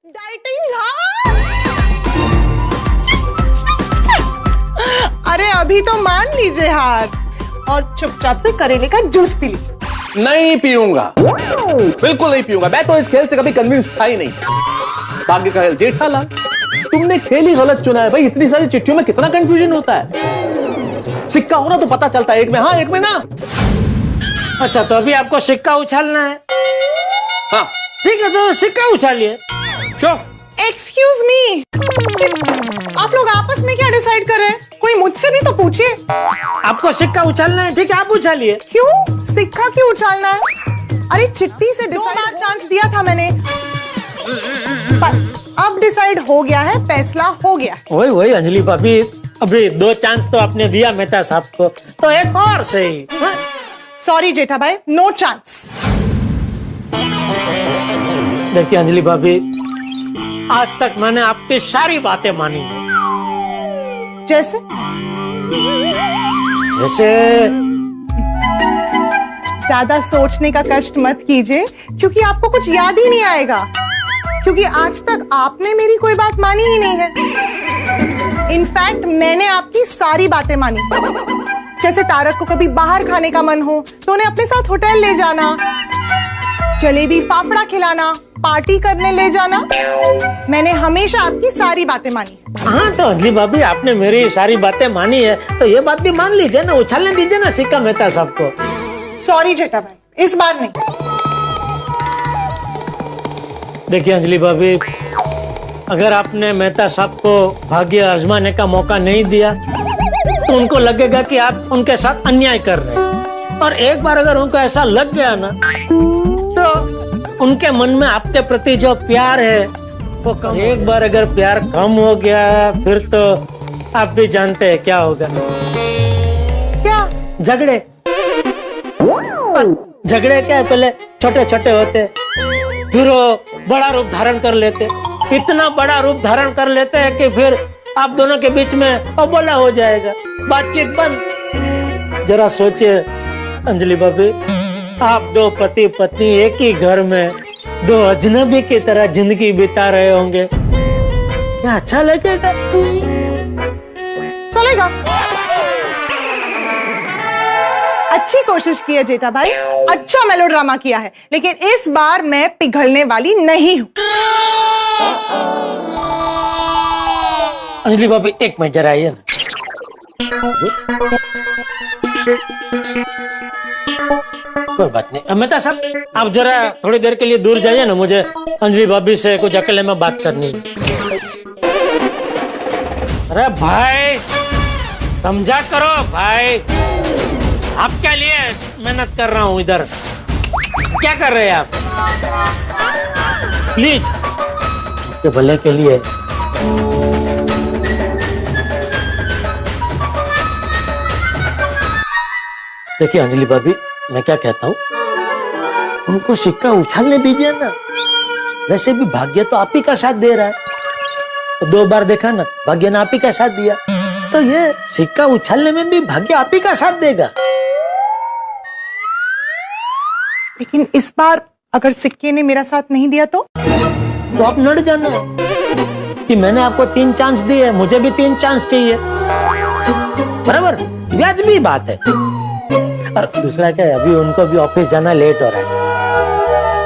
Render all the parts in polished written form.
Dieting अरे अभी तो मान लीजिए हार और चुपचाप से करेले का जूस पी लीजिए। नहीं पीऊंगा, बिल्कुल नहीं पीऊंगा। मैं तो इस खेल से कभी कन्विंस था ही नहीं। भाग्य का खेल जेठालाल, तुमने खेल ही गलत चुना है भाई। इतनी सारी चिट्ठियों में कितना कंफ्यूजन होता है। सिक्का होना तो पता चलता है, एक में हाँ एक में ना। अच्छा तो अभी आपको सिक्का उछालना है? हाँ ठीक है तो सिक्का उछालिए। श्योर। एक्सक्यूज मी, आप लोग आपस में क्या डिसाइड कर रहे हैं? कोई मुझसे भी तो पूछिए। आपको सिक्का उछालना है, ठीक है आप उछालिए। क्यों सिक्का क्यों उछालना है? अरे चिट्ठी से डिसाइड चांस दिया था मैंने, बस अब डिसाइड हो गया है, फैसला हो गया। वही वही अंजलि भाभी, अभी 2 चांस तो आपने दिया मेहता साहब को, तो एक और सही। सॉरी जेठा भाई, नो चांस। देखिए अंजलि भाभी, आज तक मैंने आपकी सारी बातें मानी। जैसे जैसे ज्यादा सोचने का कष्ट मत कीजिए, क्योंकि आपको कुछ याद ही नहीं आएगा, क्योंकि आज तक आपने मेरी कोई बात मानी ही नहीं है। इनफैक्ट मैंने आपकी सारी बातें मानी। जैसे तारक को कभी बाहर खाने का मन हो तो उन्हें अपने साथ होटल ले जाना, जलेबी फाफड़ा खिलाना, पार्टी करने ले जाना। मैंने हमेशा आपकी सारी बातें मानी। हाँ तो अंजलि भाभी, आपने मेरी सारी बातें मानी है तो ये बात भी मान लीजिए ना, उछालने दीजिए ना सिक्का मेहता साहब को। सॉरी जेठा भाई, इस बार नहीं। देखिए अंजलि भाभी, अगर आपने मेहता साहब को भाग्य आजमाने का मौका नहीं दिया तो उनको लगेगा कि आप उनके साथ अन्याय कर रहे हैं। और एक बार अगर उनको ऐसा लग गया ना, तो उनके मन में आपके प्रति जो प्यार है वो कम। एक बार अगर प्यार कम हो गया फिर तो आप भी जानते हैं क्या होगा। क्या? झगड़े। पर झगड़े क्या है, पहले छोटे छोटे होते फिर वो बड़ा रूप धारण कर लेते, इतना बड़ा रूप धारण कर लेते हैं कि फिर आप दोनों के बीच में अबोला हो जाएगा, बातचीत बंद। जरा सोचिए अंजलि भाभी, आप 2 पति पत्नी एक ही घर में 2 अजनबी की तरह जिंदगी बिता रहे होंगे, क्या अच्छा लगेगा? चलेगा। अच्छी कोशिश की है जेठा भाई, अच्छा मेलोड्रामा किया है, लेकिन इस बार मैं पिघलने वाली नहीं हूं। अंजलि भाभी 1 मिनट जरा आइए ना। कोई बात नहीं मेहता साहब, आप जरा थोड़ी देर के लिए दूर जाइए ना, मुझे अंजलि भाभी से कुछ अकेले में बात करनी है। अरे भाई समझा करो भाई, आपके लिए मेहनत कर रहा हूं इधर, क्या कर रहे हैं आप? प्लीज आपके भले के लिए। देखिए अंजलि भाभी, मैं क्या कहता हूँ, उनको सिक्का उछालने दीजिए ना। वैसे भी भाग्य तो आप ही का साथ दे रहा है, तो 2 बार देखा ना, भाग्य ने आप ही का साथ दिया, तो ये सिक्का उछालने में भी भाग्य आप ही का साथ देगा। लेकिन इस बार अगर सिक्के ने मेरा साथ नहीं दिया तो आप नड़ जाना कि मैंने आपको 3 चांस दिए, मुझे भी 3 चांस चाहिए, बराबर? व्याजबी बात है। और दूसरा क्या है, अभी उनको भी ऑफिस जाना लेट हो रहा है,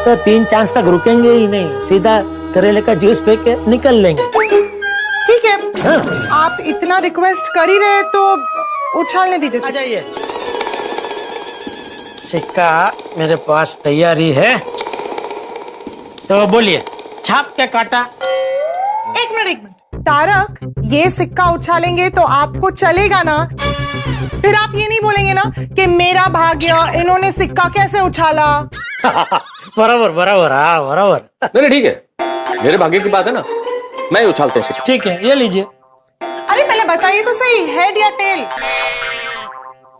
तो 3 चांस तक रुकेंगे ही नहीं, सीधा करेले का जूस पी के निकल लेंगे। ठीक है। हाँ। आप इतना रिक्वेस्ट कर ही रहे तो उछालने दीजिए। आ जाइए। सिक्का मेरे पास तैयारी है, तो बोलिए छाप के काटा। एक मिनट तारक, ये सिक्का उछालेंगे तो आपको चलेगा ना? फिर आप ये नहीं बोलेंगे ना कि मेरा भाग्य, इन्होंने सिक्का कैसे उछाला? बराबर बराबर, हाँ बराबर। नहीं ठीक है, मेरे भाग्य की बात है ना, मैं उछालता हूँ सिक्का। ठीक है, ये लीजिए। अरे पहले बताइए तो सही, हेड या टेल?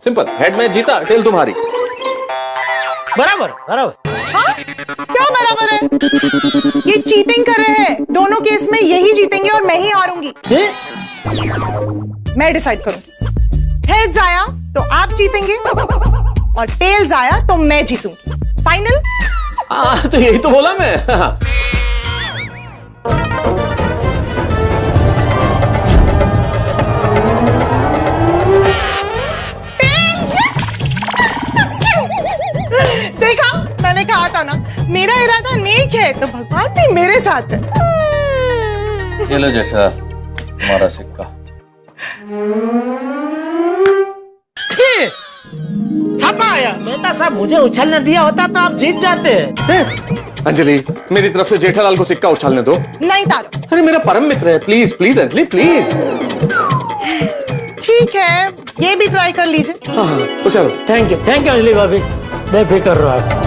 सिंपल, हेड में जीता, टेल तुम्हारी। बराबर बराबर। हाँ? क्या बराबर है? ये चीटिंग कर रहे हैं, दोनों केस में यही जीतेंगे और मैं ही हारूंगी। मैं डिसाइड करूंगी, हेड्स आया तो आप जीतेंगे और टेल्स आया तो मैं जीतूंगी। फाइनल? तो यही तो बोला मैं। मेरा इरादा नेक है तो भगवान भी मेरे साथ है। ये लो जेठा तुम्हारा सिक्का। छापा आया। मेहता साहब मुझे उछलने दिया होता तो आप जीत जाते। अंजलि मेरी तरफ से जेठालाल को सिक्का उछालने दो। नहीं तारक। अरे मेरा परम मित्र है, प्लीज प्लीज अंजलि प्लीज। ठीक है, ये भी ट्राई कर लीजिए। हाँ उछालो। थैंक यू अंजलि भाभी, बेफिक्र रहो आप।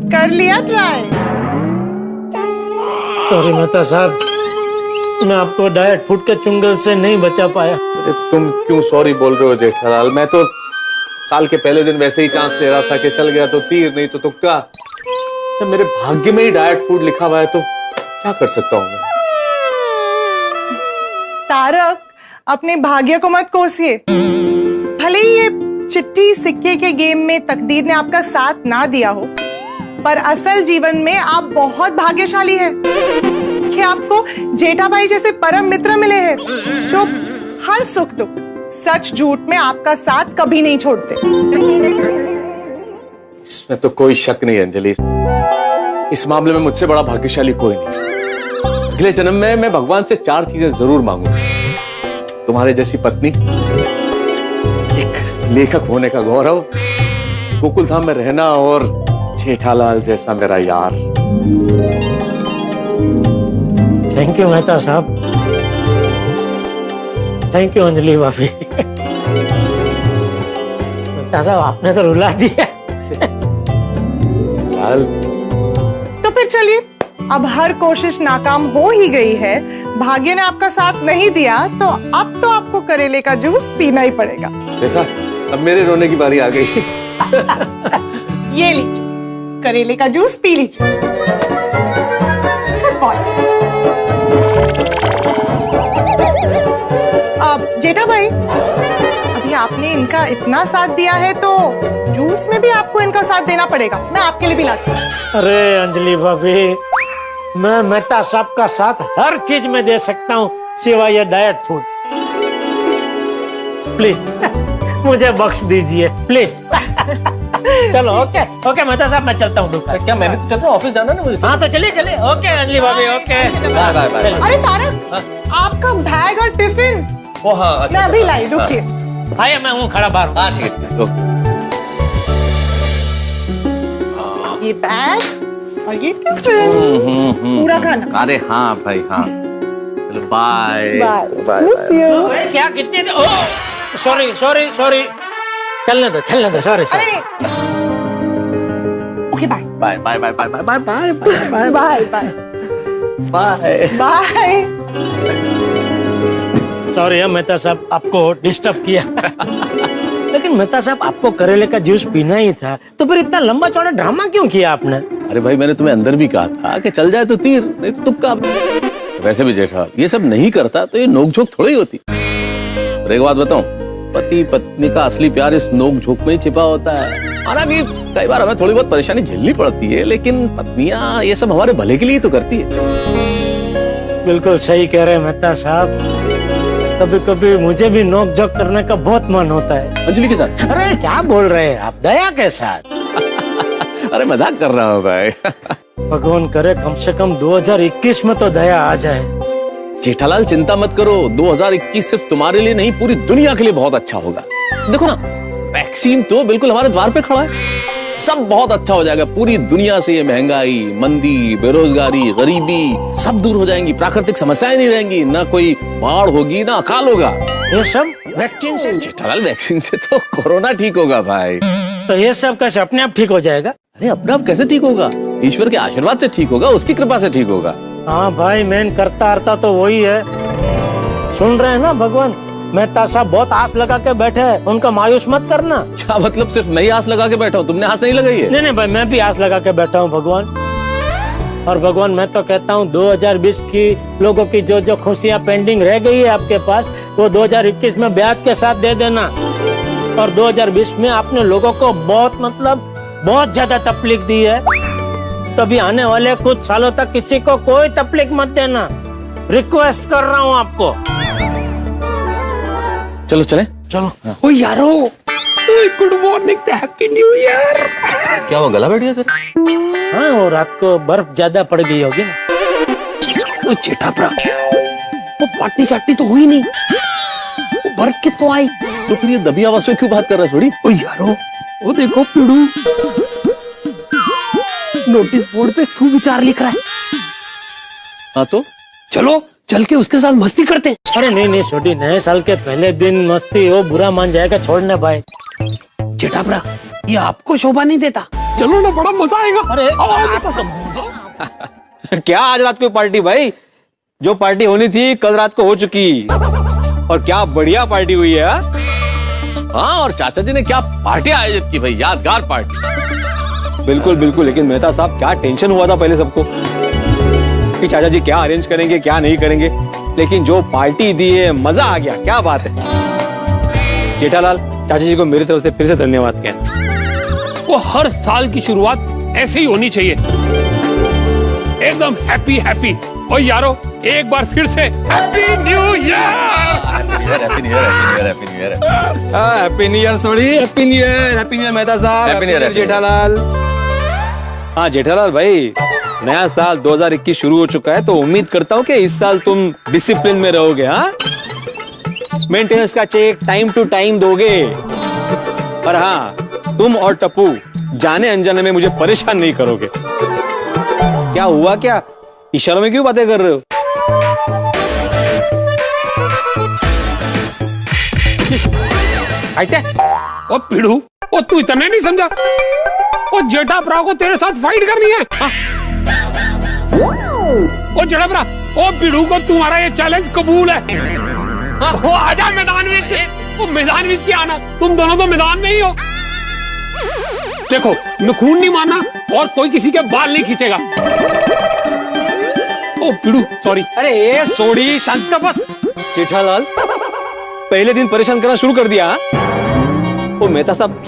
कर लिया ट्राई। सॉरी मेहता साहब, मैं आपको डाइट फूड के चुंगल से नहीं बचा पाया। अरे तुम क्यों सॉरी बोल रहे हो जेठालाल? मैं तो साल के पहले दिन वैसे ही चांस ले रहा था कि चल गया तो तीर नहीं तो तुक्का। जब मेरे भाग्य में ही डाइट फूड लिखा हुआ है तो क्या कर सकता हूँ मैं? तारक, अपने भाग्य को मत कोसिए। भले ही ये चिट्ठी सिक्के के गेम में तकदीर ने आपका साथ ना दिया हो, पर असल जीवन में आप बहुत भाग्यशाली हैं कि आपको जेठा भाई जैसे परम मित्र मिले हैं जो हर सुख दुख, सच झूठ में आपका साथ कभी नहीं छोड़ते। इसमें तो कोई शक नहीं अंजलि, इस मामले में मुझसे बड़ा भाग्यशाली कोई नहीं। अगले जन्म में मैं भगवान से 4 चीजें जरूर मांगूंगा। तुम्हारे जैसी पत्नी, एक लेखक होने का गौरव, गोकुल धाम में रहना और जेठालाल जैसा मेरा यार। थैंक यू मेहता साहब, थैंक यू अंजलि भाभी। मेहता साहब आपने तो रुला दिया। लाल तो फिर चलिए, अब हर कोशिश नाकाम हो ही गई है। भाग्य ने आपका साथ नहीं दिया तो अब तो आपको करेले का जूस पीना ही पड़ेगा। देखा, अब मेरे रोने की बारी आ गई। ये लीजिए, करेले का जूस पी लीजिए। Good boy। अब जेठा भाई, अभी आपने इनका इतना साथ दिया है तो जूस में भी आपको इनका साथ देना पड़ेगा। मैं आपके लिए भी लाती हूँ। अरे अंजलि भाभी, मैं मेहता साहब का साथ हर चीज में दे सकता हूँ सिवाय ये डाइट फूड। प्लीज मुझे बख्श दीजिए प्लीज। चलो ओके ओके मेहता साहब, मैं चलता हूँ। क्या मैंने तो चल रहा हूँ, ऑफिस जाना ना मुझे। हाँ तो चलिए चलिए। ओके अंजलि भाभी, ओके बाय बाय बाय। अरे तारक, आपका बैग और टिफिन ओ हाँ अच्छा, मैं अभी लाई, रुकिए। आइए, मैं हूँ खड़ा बाहर। हाँ ठीक है, ओके। ये बैग और ये टिफिन, पूरा खाना। अरे हाँ भाई हाँ, चलो बाय बाय। Miss you। अरे क्या कितने दे? ओह सॉरी सॉरी सॉरी, चलने दो सॉरी सॉरी। अरे okay, bye bye bye bye bye bye bye bye bye bye bye. Bye. Sorry है मेहता साहब, आपको डिस्टर्ब किया। लेकिन मेहता साहब, आपको करेले का जूस पीना ही था तो फिर इतना लंबा चौड़ा ड्रामा क्यों किया आपने? अरे भाई, मैंने तुम्हें अंदर भी कहा था कि चल जाए तो तीर नहीं तो तुक्का। वैसे भी जेठा ये सब नहीं करता तो ये नोकझोंक थोड़ी होती। और एक बात बताऊं, पति पत्नी का असली प्यार इस नोकझोंक में ही छिपा होता है। हालांकि कई बार हमें थोड़ी बहुत परेशानी झेलनी पड़ती है, लेकिन पत्नियां ये सब हमारे भले के लिए तो करती है। बिल्कुल सही कह रहे हैं मेहता साहब, कभी कभी मुझे भी नोक झोंक करने का बहुत मन होता है। अंजलि के साथ? अरे क्या बोल रहे हैं आप, दया के साथ। अरे मजाक कर रहा हूँ भाई। भगवान करे कम से कम 2021 में तो दया आ जाए। जेठालाल चिंता मत करो, 2021 सिर्फ तुम्हारे लिए नहीं पूरी दुनिया के लिए बहुत अच्छा होगा। देखो ना, वैक्सीन तो बिल्कुल हमारे द्वार पे खड़ा है। सब बहुत अच्छा हो जाएगा। पूरी दुनिया से ये महंगाई, मंदी, बेरोजगारी, गरीबी सब दूर हो जाएंगी। प्राकृतिक समस्याएं नहीं रहेंगी, ना कोई बाढ़ होगी ना अकाल होगा। ये सब वैक्सीन से? जेठालाल वैक्सीन से तो कोरोना ठीक होगा भाई। तो ये सब कैसे अपने आप ठीक हो जाएगा? अरे अपने आप कैसे ठीक होगा? ईश्वर के आशीर्वाद से ठीक होगा, उसकी कृपा से ठीक होगा। हाँ भाई, मेन करता हरता तो वही है। सुन रहे हैं ना भगवान, मेहता साहब बहुत आस लगा के बैठे हैं, उनका मायूस मत करना। क्या मतलब, सिर्फ मैं ही आस लगा के बैठा हूँ, तुमने आस नहीं लगाई है? नहीं भाई, मैं भी आस लगा के बैठा हूँ भगवान। और भगवान मैं तो कहता हूँ 2020 की लोगों की जो जो खुशियाँ पेंडिंग रह गई है आपके पास, वो 2021 में ब्याज के साथ दे देना। और 2020 में आपने लोगों को बहुत ज्यादा तकलीफ दी है, तभी आने वाले कुछ सालों तक किसी को कोई तकलीफ मत देना। रिक्वेस्ट कर रहा हूँ आपको। चलो चले। चलो। ओ यारो, good morning, happy new year. क्या हुआ, गला बैठ गया तेरा? हाँ, वो रात को बर्फ ज्यादा पड़ गई होगी ना। ओ जेठाप्रा, वो पार्टी शार्टी तो हुई नहीं, वो बर्फ कितों आई? तो फिर ये दबी आवाज में क्यों बात कर रहा है थोड़ी? ओ यारो, वो देखो पिड़ू नोटिस बोर्ड पे सुविचार लिख रहा है। हाँ तो चलो चल के उसके साथ मस्ती करते हैं। अरे नहीं नहीं छोटी, नए साल के पहले दिन मस्ती वो बुरा मान जाएगा, छोड़ने भाई। जेठाप्रा, ये आपको शोभा नहीं देता। चलो ना, बड़ा मजा आएगा। अरे क्या आज रात को पार्टी भाई? जो पार्टी होनी थी कल रात को हो चुकी, और क्या बढ़िया पार्टी हुई है। हाँ, और चाचा जी ने क्या पार्टी आयोजित की भाई, यादगार पार्टी। बिल्कुल बिल्कुल, लेकिन मेहता साहब क्या टेंशन हुआ था पहले सबको कि चाचा जी क्या अरेंज करेंगे क्या नहीं करेंगे, लेकिन जो पार्टी दी है मजा आ गया। क्या बात है जेठालाल, चाचा जी को मेरी तरफ से फिर से धन्यवाद कहना। वो हर साल की शुरुआत ऐसे ही होनी चाहिए, एकदम हैप्पी हैप्पी। और यारो, एक बार फिर से happy new year. Happy new year, happy new year, happy new year. Happy new year sorry, happy new year, happy new year Mehta साहब, हैप्पी न्यू ईयर जेठालाल। हाँ जेठालाल भाई, नया साल 2021 शुरू हो चुका है, तो उम्मीद करता हूँ कि इस साल तुम डिसिप्लिन में रहोगे। हाँ, मेंटेनेंस का चेक टाइम टू टाइम दोगे, और हाँ, तुम और टप्पू जाने अनजाने में मुझे परेशान नहीं करोगे। क्या हुआ, क्या इशारों में क्यों बातें कर रहे हो? आते? ओ पिड़ू, ओ तू इतना नहीं समझा? ओ जेठाप्रा को तेरे साथ फाइट करनी है। हाँ? ओ जेठाप्रा, ओ पिड़ू को तुम्हारा ये चैलेंज कबूल है। हाँ? ओ आजा मैदान में से, ओ मैदान में क्या आना, तुम दोनों तो मैदान में ही हो। देखो, मैं खून नहीं मारना और कोई किसी के बाल नहीं खींचेगा। ओ पिड़ू सॉरी। अरे ये सोड़ी, शांत बस। जेठालाल, पहले दिन परेशान करना शुरू कर दिया। ओ मेहता साहब,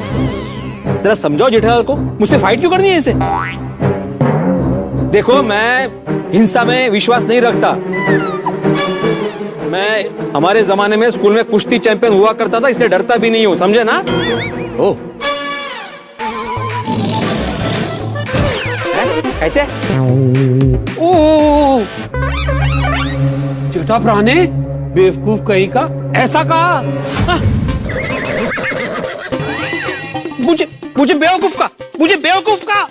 जरा समझाओ जेठालाल को, मुझसे फाइट क्यों करनी है इसे? देखो, मैं हिंसा में विश्वास नहीं रखता। मैं हमारे जमाने में स्कूल में कुश्ती चैंपियन हुआ करता था, इसलिए डरता भी नहीं हूं, समझे ना? ओ कहते ओ जेठाप्रा ने बेवकूफ कहीं का ऐसा कहा। हाँ? मुझे बेवकूफ का, मुझे बेवकूफ का।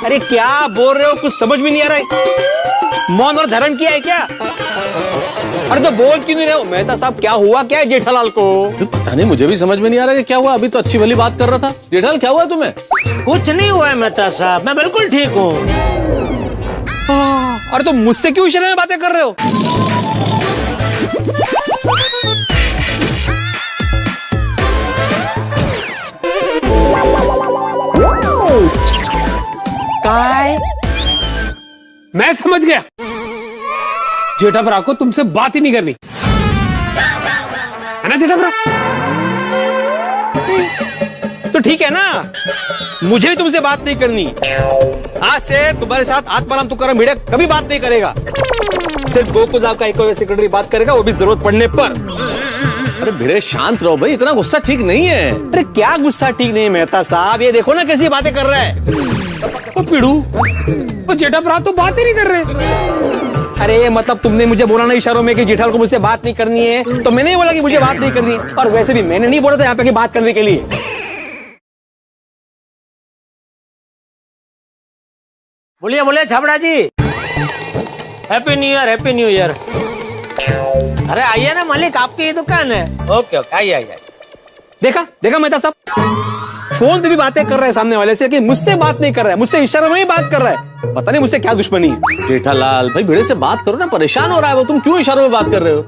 अरे क्या बोल रहे हो, कुछ समझ में नहीं आ रहा है। मौन और धारण किया है क्या? अरे तो बोल क्यों नहीं रहे हो? मेहता साहब, क्या हुआ क्या है जेठालाल को? पता नहीं, मुझे भी समझ में नहीं आ रहा कि क्या हुआ। अभी तो अच्छी भली बात कर रहा था। जेठालाल, क्या हुआ तुम्हें? कुछ नहीं हुआ है मेहता साहब, मैं बिल्कुल ठीक हूँ। अरे तो मुझसे क्यों इशारे में बातें कर रहे हो? काय? मैं समझ गया, जेठाप्रा को तुमसे बात ही नहीं करनी है ना जेठाप्रा? तो ठीक है ना, मुझे भी तुमसे बात नहीं करनी। आज से तुम्हारे साथ आत्माराम तुकाराम भिड़े कभी बात नहीं करेगा। सिर्फ गोकुल साहब का एक सेक्रेटरी बात करेगा, वो भी जरूरत पड़ने पर। अरे भिड़े, शांत रहो भाई, इतना गुस्सा ठीक नहीं है। अरे क्या गुस्सा ठीक नहीं मेहता साहब, ये देखो ना कैसी बातें कर रहा है। ओ पिड़ू, ओ जेठाप्रा तो बात ही नहीं कर रहे। अरे मतलब तुमने मुझे बोला ना इशारों में कि जेठालाल को मुझसे बात नहीं करनी है, तो मैंने ही बोला कि मुझे बात नहीं करनी। और वैसे भी मैंने नहीं बोला था यहाँ पे कि बात करने के लिए। बोलिए बोलिए Chhabra ji, happy new year, happy new year. अरे आइए ना मालिक, आपकी ही दुकान है। ओके ओके, आइए आइए। देखा देखा मेहता साहब, फोन पे भी बातें कर रहे हैं सामने वाले से, कि मुझसे बात नहीं कर रहा है, मुझसे इशारों में ही बात कर रहा है। पता नहीं मुझसे क्या दुश्मनी है। जेठालाल भाई, भिड़े से बात करो ना, परेशान हो रहा है वो। तुम क्यों इशारों में बात कर रहे हो?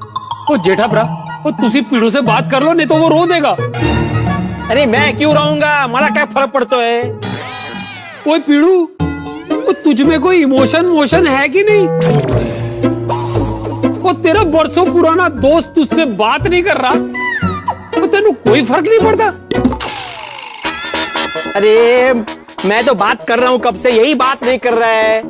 ओ जेठाप्रा, ओ तुसी पिड़ू से बात कर लो, नहीं तो वो रो देगा। अरे मैं क्यों रहूंगा, मला क्या फर्क पड़ता है? ओए पिड़ू, ओ तुझ में कोई इमोशन मोशन है कि नहीं? ओ तेरा बरसों पुराना दोस्त तुझसे बात नहीं कर रहा, तो तेनू कोई फर्क नहीं पड़ता? अरे मैं तो बात कर रहा हूँ कब से, यही बात नहीं कर रहा है।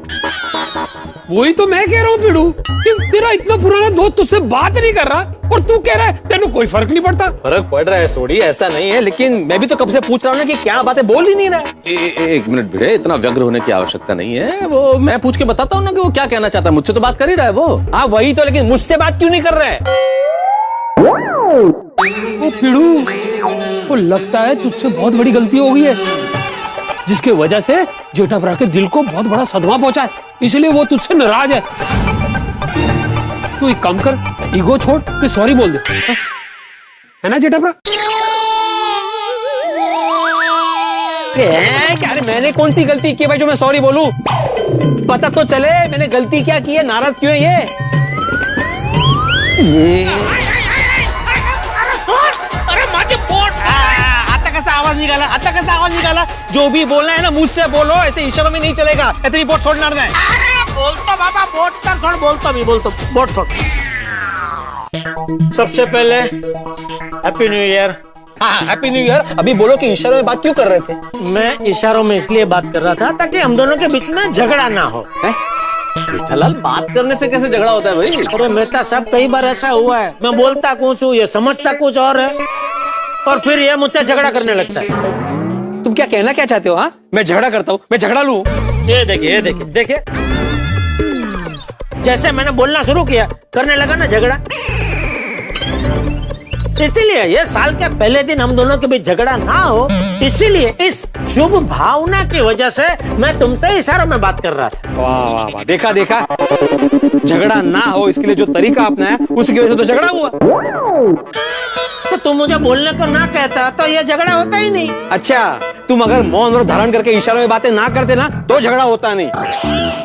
वही तो मैं कह रहा हूँ पीड़ू कि तेरा इतना पुराना दोस्त तुझसे बात नहीं कर रहा और तू कह रहा है तेनू कोई फर्क नहीं पड़ता। फर्क पड़ रहा है सोडी, ऐसा नहीं है, लेकिन मैं भी तो कब से पूछ रहा हूँ ना कि क्या बातें बोल ही नहीं रहा है। एक मिनट भिड़े, इतना व्यग्र होने की आवश्यकता नहीं है। वो मैं पूछ के बताता हूँ ना कि वो क्या कहना चाहता है। मुझसे तो बात कर ही रहा है वो। हाँ वही तो, लेकिन मुझसे बात क्यों नहीं कर रहा है? वो पीड़ू, वो लगता है तुझसे बहुत बड़ी गलती हो गई है, जिसके वजह से जेठाभरा के दिल को बहुत बड़ा सदमा पहुंचा है, इसलिए वो तुझसे नाराज है। तू एक काम कर, ईगो छोड़ फिर सॉरी बोल दे, है ना जेठाभरा? अरे मैंने कौन सी गलती की भाई जो मैं सॉरी बोलूं? पता तो चले मैंने गलती क्या की है, नाराज क्यों है ये? अरे माझे पोट, आता कैसा आवाज निकाला, आता कैसा आवाज निकाला? जो भी बोलना है ना मुझसे बोलो, ऐसे इशारों में नहीं चलेगा। इतनी बोट छोड़ना है। अरे बोलतो बाबा, बोट कर छोड़, बोलतो बोट छोड़। सबसे पहले हैप्पी न्यू ईयर। हाँ हैप्पी न्यू ईयर। अभी बोलो कि इशारों में बात क्यों कर रहे थे? मैं इशारों में इसलिए बात कर रहा था ताकि हम दोनों के बीच में झगड़ा ना हो। जेठालाल, बात करने से कैसे झगड़ा होता है भाई? अरे मेहता साहब, कई बार ऐसा हुआ है, मैं बोलता कुछ हूँ, ये समझता कुछ और है, और फिर ये मुझसे झगड़ा करने लगता है। तुम क्या कहना क्या चाहते हो? हाँ मैं झगड़ा करता हूँ, मैं झगड़ा लूं? ये देखिए, जैसे मैंने बोलना शुरू किया करने लगा ना झगड़ा। इसीलिए ये साल के पहले दिन हम दोनों के बीच झगड़ा ना हो, इसीलिए इस शुभ भावना की वजह से मैं तुमसे इशारों में बात कर रहा था। वाह वाह वाह, देखा झगड़ा ना हो इसके लिए जो तरीका अपनाया उसकी वजह से तो झगड़ा हुआ। तो तुम मुझे बोलने को ना कहता तो ये झगड़ा होता ही नहीं। अच्छा, तुम अगर मौन और धारण करके इशारों में बातें ना करते ना तो झगड़ा होता नहीं।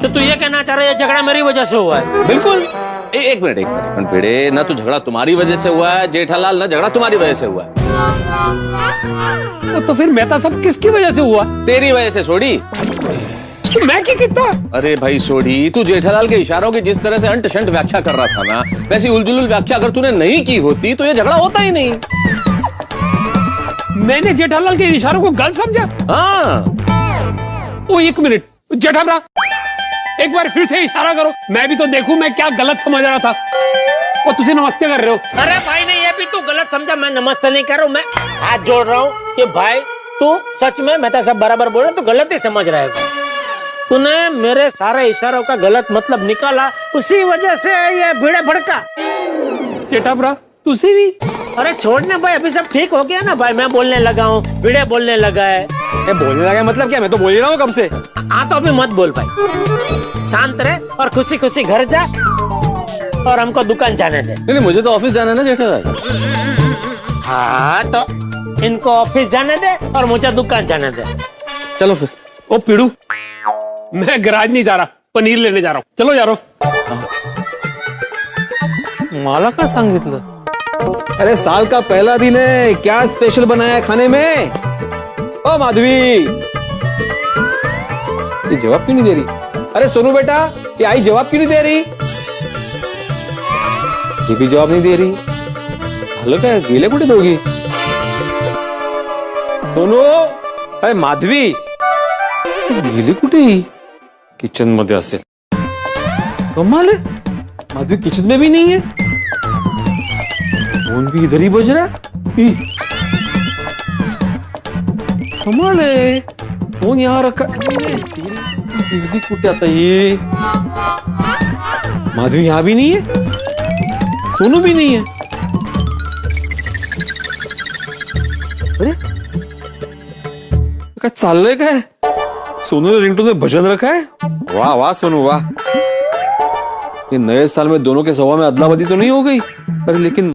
तो तू ये कहना चाह रहा है ये झगड़ा मेरी वजह से हुआ है? बिल्कुल। एक मिनट भिड़े, ना तो झगड़ा तुम्हारी वजह से हुआ है जेठालाल, ना झगड़ा तुम्हारी वजह से हुआ है। तो फिर मेहता सब किसकी वजह से हुआ? तेरी वजह से सोडी। तो मैं क्या कितना? अरे भाई सोडी, तू जेठालाल के इशारों की जिस तरह से अंट शंट व्याख्या कर रहा था ना, वैसी उलझुल व्याख्या अगर तूने नहीं की होती तो ये झगड़ा होता ही नहीं। मैंने जेठालाल के इशारों को गलत समझा? हाँ। ओ एक मिनट जेठाभरा, एक बार फिर से इशारा करो, मैं भी तो देखूं मैं क्या गलत समझ रहा था। वो तुझे नमस्ते कर रहे हो? अरे भाई नहीं, ये भी तू गलत समझा। मैं नमस्ते नहीं कर रहा हूँ, मैं हाथ जोड़ रहा हूँ कि भाई तू सच में मेहता सब बराबर बोल रहा, तू गलत ही समझ रहा है। तूने मेरे सारे इशारों का गलत मतलब निकाला, उसी वजह से ये भिड़े भड़का। जेठाभरा तुझे भी? अरे छोड़ने भाई, अभी सब ठीक हो गया ना भाई। मैं बोलने लगा हूँ, भिड़े बोलने लगा है। बोलने लगा मतलब क्या? मैं तो बोल ही रहा हूँ कब से। हाँ तो अभी मत बोल भाई, शांत रहे और खुशी खुशी घर जा और हमको दुकान जाने दे। नहीं, मुझे तो ऑफिस जाना है ना जेठालाल। हाँ तो इनको ऑफिस जाने दे और मुझे दुकान जाने दे। चलो फिर। ओ पीड़ू, मैं गैराज नहीं जा रहा, पनीर लेने जा रहा हूँ। चलो यारो। मला का सांगितलं? अरे साल का पहला दिन है, क्या स्पेशल बनाया है खाने में? ओ माधवी, ये जवाब क्यों नहीं दे रही? अरे सोनू बेटा, ये आई जवाब क्यों नहीं दे रही? ये भी जवाब नहीं दे रही। झालं काय, गेले कुठे दोघी? सोनू, अरे माधवी गेली कुठे? किचन मध्ये असेल। कमाल है, माधवी किचन में भी नहीं है। फोन भी इधर ही बज रहा है। कमाल है, फोन यहाँ रखा। बिजली कुठे आता? ये माधवी यहाँ भी नहीं है, सोनू भी नहीं है। अरे काय चाललंय काय? सोनू ने रिंगटोन में भजन रखा है। वाह वाह सोनू वाह। ये नए साल में दोनों के स्वभाव में अदला बदली तो नहीं हो गई? अरे लेकिन